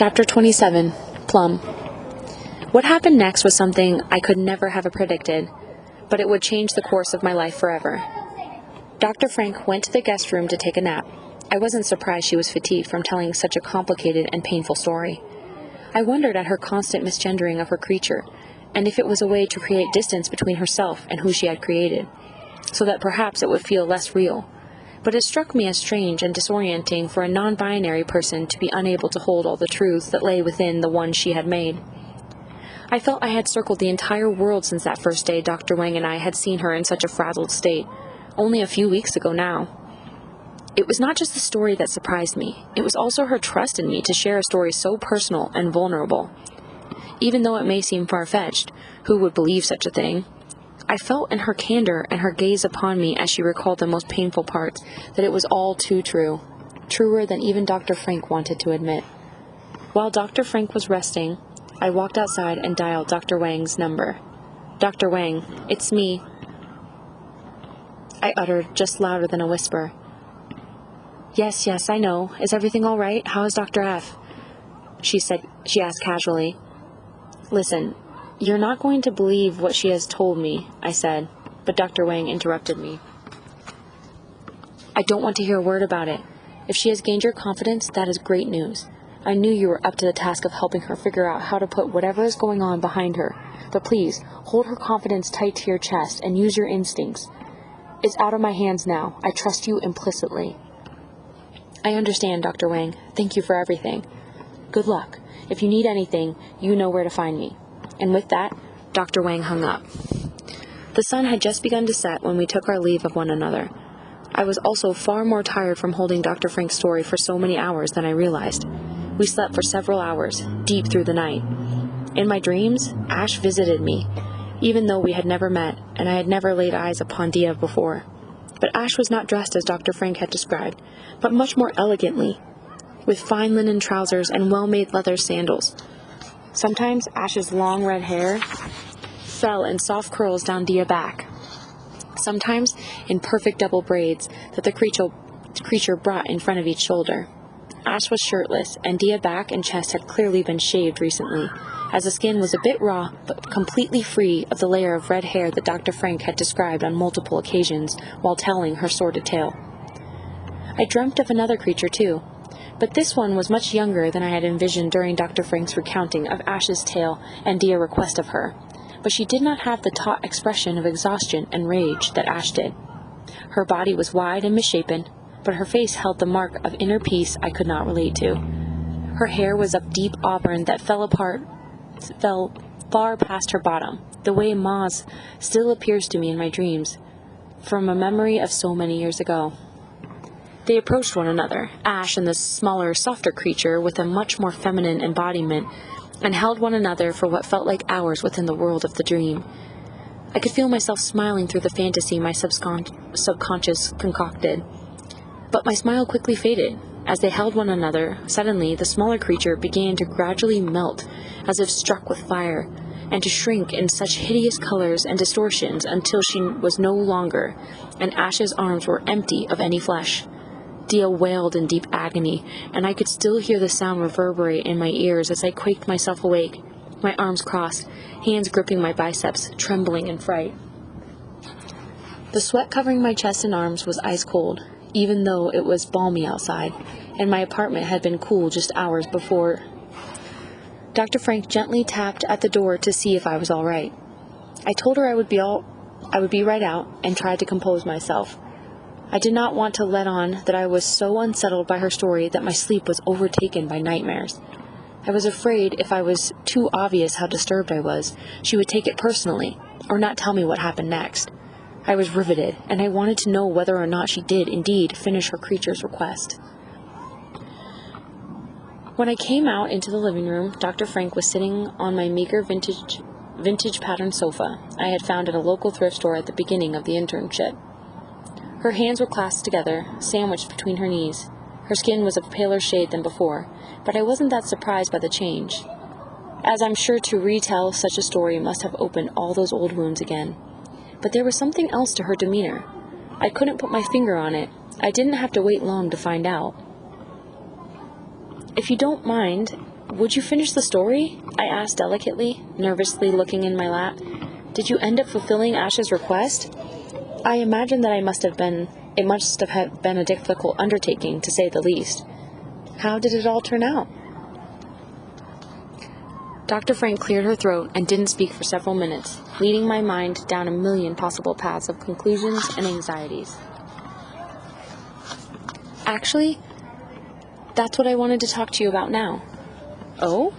Chapter 27, Plum. What happened next was something I could never have predicted, but it would change the course of my life forever. Dr. Frank went to the guest room to take a nap. I wasn't surprised she was fatigued from telling such a complicated and painful story. I wondered at her constant misgendering of her creature, and if it was a way to create distance between herself and who she had created, so that perhaps it would feel less real. But it struck me as strange and disorienting for a non-binary person to be unable to hold all the truths that lay within the one she had made. I felt I had circled the entire world since that first day Dr. Wang and I had seen her in such a frazzled state, only a few weeks ago now. It was not just the story that surprised me, it was also her trust in me to share a story so personal and vulnerable. Even though it may seem far-fetched, who would believe such a thing? I felt in her candor and her gaze upon me as she recalled the most painful parts that it was all too true, truer than even Dr. Frank wanted to admit. While Dr. Frank was resting, I walked outside and dialed Dr. Wang's number. "Dr. Wang, it's me," I uttered, just louder than a whisper. Yes, I know. Is everything all right? How is Dr. F?" She asked casually. "Listen, you're not going to believe what she has told me," I said, but Dr. Wang interrupted me. "I don't want to hear a word about it. If she has gained your confidence, that is great news. I knew you were up to the task of helping her figure out how to put whatever is going on behind her, but please, hold her confidence tight to your chest and use your instincts. It's out of my hands now. I trust you implicitly." "I understand, Dr. Wang. Thank you for everything. Good luck. If you need anything, you know where to find me." And with that, Dr. Wang hung up. The sun had just begun to set when we took our leave of one another. I was also far more tired from holding Dr. Frank's story for so many hours than I realized. We slept for several hours, deep through the night. In my dreams, Ash visited me, even though we had never met, and I had never laid eyes upon Dia before. But Ash was not dressed as Dr. Frank had described, but much more elegantly, with fine linen trousers and well-made leather sandals. Sometimes Ash's long red hair fell in soft curls down Dia's back, sometimes in perfect double braids that the creature brought in front of each shoulder. Ash was shirtless, and Dia's back and chest had clearly been shaved recently, as the skin was a bit raw but completely free of the layer of red hair that Dr. Frank had described on multiple occasions while telling her sordid tale. I dreamt of another creature too, but this one was much younger than I had envisioned during Dr. Frank's recounting of Ash's tale and Dia's request of her, but she did not have the taut expression of exhaustion and rage that Ash did. Her body was wide and misshapen, but her face held the mark of inner peace I could not relate to. Her hair was of deep auburn that fell far past her bottom, the way Ma's still appears to me in my dreams, from a memory of so many years ago. They approached one another, Ash and the smaller, softer creature with a much more feminine embodiment, and held one another for what felt like hours within the world of the dream. I could feel myself smiling through the fantasy my subconscious concocted. But my smile quickly faded. As they held one another, suddenly the smaller creature began to gradually melt, as if struck with fire, and to shrink in such hideous colors and distortions until she was no longer, and Ash's arms were empty of any flesh. Dia wailed in deep agony, and I could still hear the sound reverberate in my ears as I quaked myself awake, my arms crossed, hands gripping my biceps, trembling in fright. The sweat covering my chest and arms was ice cold, even though it was balmy outside, and my apartment had been cool just hours before. Dr. Frank gently tapped at the door to see if I was all right. I told her I would be right out, and tried to compose myself. I did not want to let on that I was so unsettled by her story that my sleep was overtaken by nightmares. I was afraid if I was too obvious how disturbed I was, she would take it personally, or not tell me what happened next. I was riveted, and I wanted to know whether or not she did indeed finish her creature's request. When I came out into the living room, Dr. Frank was sitting on my meager vintage pattern sofa I had found at a local thrift store at the beginning of the internship. Her hands were clasped together, sandwiched between her knees. Her skin was of paler shade than before, but I wasn't that surprised by the change, as I'm sure to retell such a story must have opened all those old wounds again. But there was something else to her demeanor. I couldn't put my finger on it. I didn't have to wait long to find out. "If you don't mind," Would you finish the story? I asked delicately, nervously looking in my lap. Did you end up fulfilling Ash's request? I imagine that it must have been a difficult undertaking, to say the least. How did it all turn out? Dr. Frank cleared her throat and didn't speak for several minutes, leading my mind down a million possible paths of conclusions and anxieties. Actually, that's what I wanted to talk to you about now. Oh?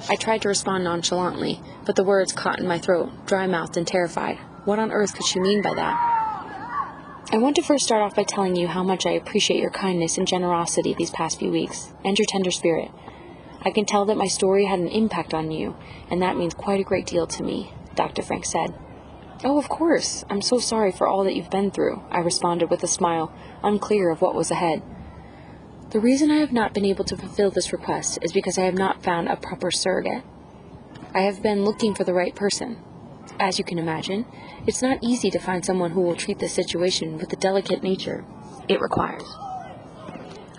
I tried to respond nonchalantly, but the words caught in my throat, dry-mouthed and terrified. What on earth could she mean by that? I want to first start off by telling you how much I appreciate your kindness and generosity these past few weeks, and your tender spirit. I can tell that my story had an impact on you, and that means quite a great deal to me, Dr. Frank said. Oh, of course. I'm so sorry for all that you've been through, I responded with a smile, unclear of what was ahead. The reason I have not been able to fulfill this request is because I have not found a proper surrogate. I have been looking for the right person. As you can imagine, it's not easy to find someone who will treat this situation with the delicate nature it requires.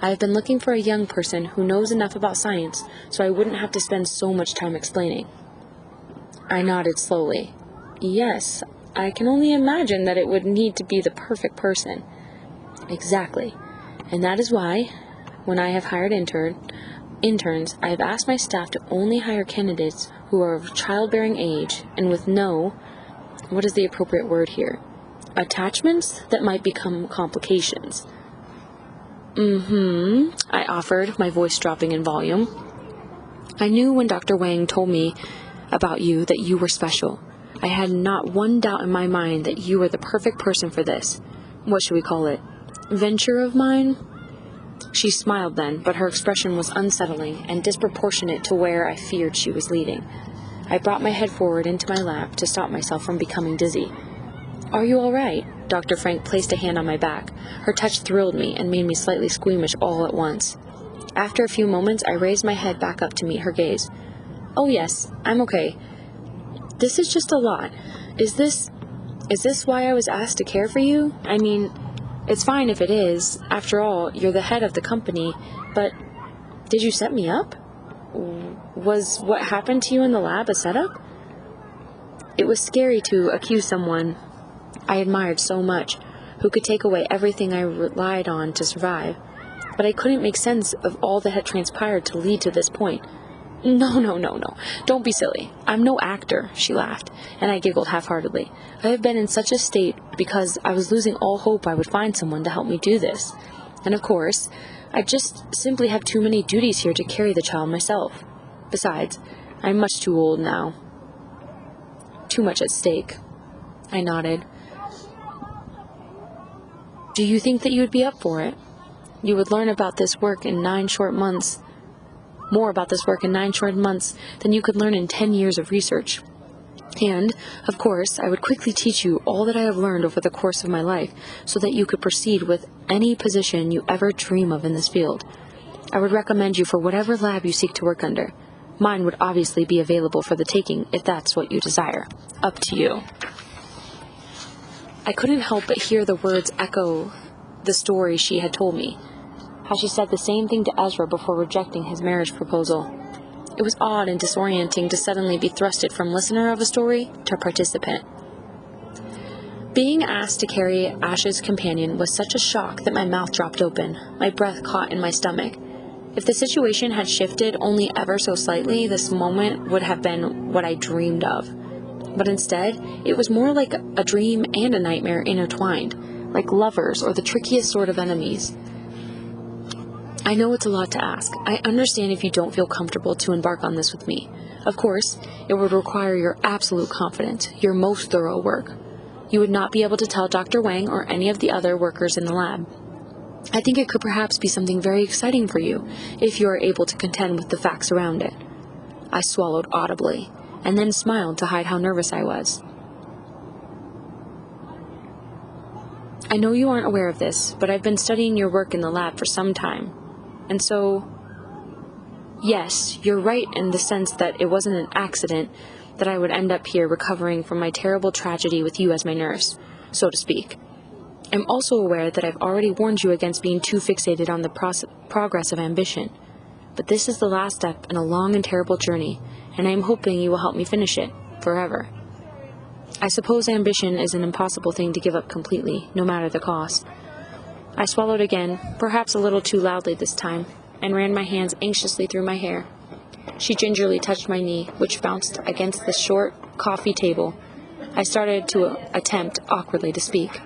I have been looking for a young person who knows enough about science so I wouldn't have to spend so much time explaining. I nodded slowly. Yes, I can only imagine that it would need to be the perfect person. Exactly. And that is why, when I have hired interns, I have asked my staff to only hire candidates who are of childbearing age and with no, what is the appropriate word here, attachments that might become complications. I offered, my voice dropping in volume. I knew when Dr. Wang told me about you that you were special. I had not one doubt in my mind that you were the perfect person for this. What should we call it? Venture of mine? She smiled then, but her expression was unsettling and disproportionate to where I feared she was leading. I brought my head forward into my lap to stop myself from becoming dizzy. Are you all right? Dr. Frank placed a hand on my back. Her touch thrilled me and made me slightly squeamish all at once. After a few moments, I raised my head back up to meet her gaze. Oh yes, I'm okay. This is just a lot. Is this why I was asked to care for you? I mean, it's fine if it is. After all, you're the head of the company, but did you set me up? Was what happened to you in the lab a setup? It was scary to accuse someone I admired so much, who could take away everything I relied on to survive, but I couldn't make sense of all that had transpired to lead to this point. No, don't be silly. I'm no actor, she laughed, and I giggled half-heartedly. I have been in such a state because I was losing all hope I would find someone to help me do this. And of course, I just simply have too many duties here to carry the child myself. Besides, I'm much too old now. Too much at stake. I nodded. Do you think that you would be up for it? You would learn about this work in 9 short months. More about this work in 9 short months than you could learn in 10 years of research. And, of course, I would quickly teach you all that I have learned over the course of my life so that you could proceed with any position you ever dream of in this field. I would recommend you for whatever lab you seek to work under. Mine would obviously be available for the taking if that's what you desire. Up to you. I couldn't help but hear the words echo the story she had told me. How she said the same thing to Ezra before rejecting his marriage proposal. It was odd and disorienting to suddenly be thrusted from listener of a story to participant. Being asked to carry Ash's companion was such a shock that my mouth dropped open, my breath caught in my stomach. If the situation had shifted only ever so slightly, this moment would have been what I dreamed of. But instead, it was more like a dream and a nightmare intertwined, like lovers or the trickiest sort of enemies. I know it's a lot to ask. I understand if you don't feel comfortable to embark on this with me. Of course, it would require your absolute confidence, your most thorough work. You would not be able to tell Dr. Wang or any of the other workers in the lab. I think it could perhaps be something very exciting for you, if you are able to contend with the facts around it. I swallowed audibly, and then smiled to hide how nervous I was. I know you aren't aware of this, but I've been studying your work in the lab for some time. And so, yes, you're right in the sense that it wasn't an accident that I would end up here recovering from my terrible tragedy with you as my nurse, so to speak. I'm also aware that I've already warned you against being too fixated on the progress of ambition. But this is the last step in a long and terrible journey, and I am hoping you will help me finish it, forever. I suppose ambition is an impossible thing to give up completely, no matter the cost. I swallowed again, perhaps a little too loudly this time, and ran my hands anxiously through my hair. She gingerly touched my knee, which bounced against the short coffee table. I started to attempt awkwardly to speak.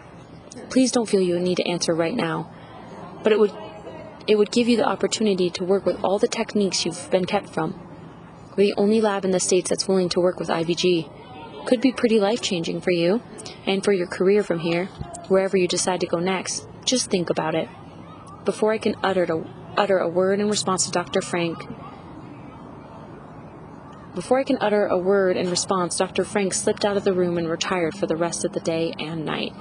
Please don't feel you need to answer right now, but it would give you the opportunity to work with all the techniques you've been kept from. We're the only lab in the States that's willing to work with IVG. Could be pretty life-changing for you, and for your career from here, wherever you decide to go next. Just think about it. Before I can utter a word in response, Dr. Frank slipped out of the room and retired for the rest of the day and night.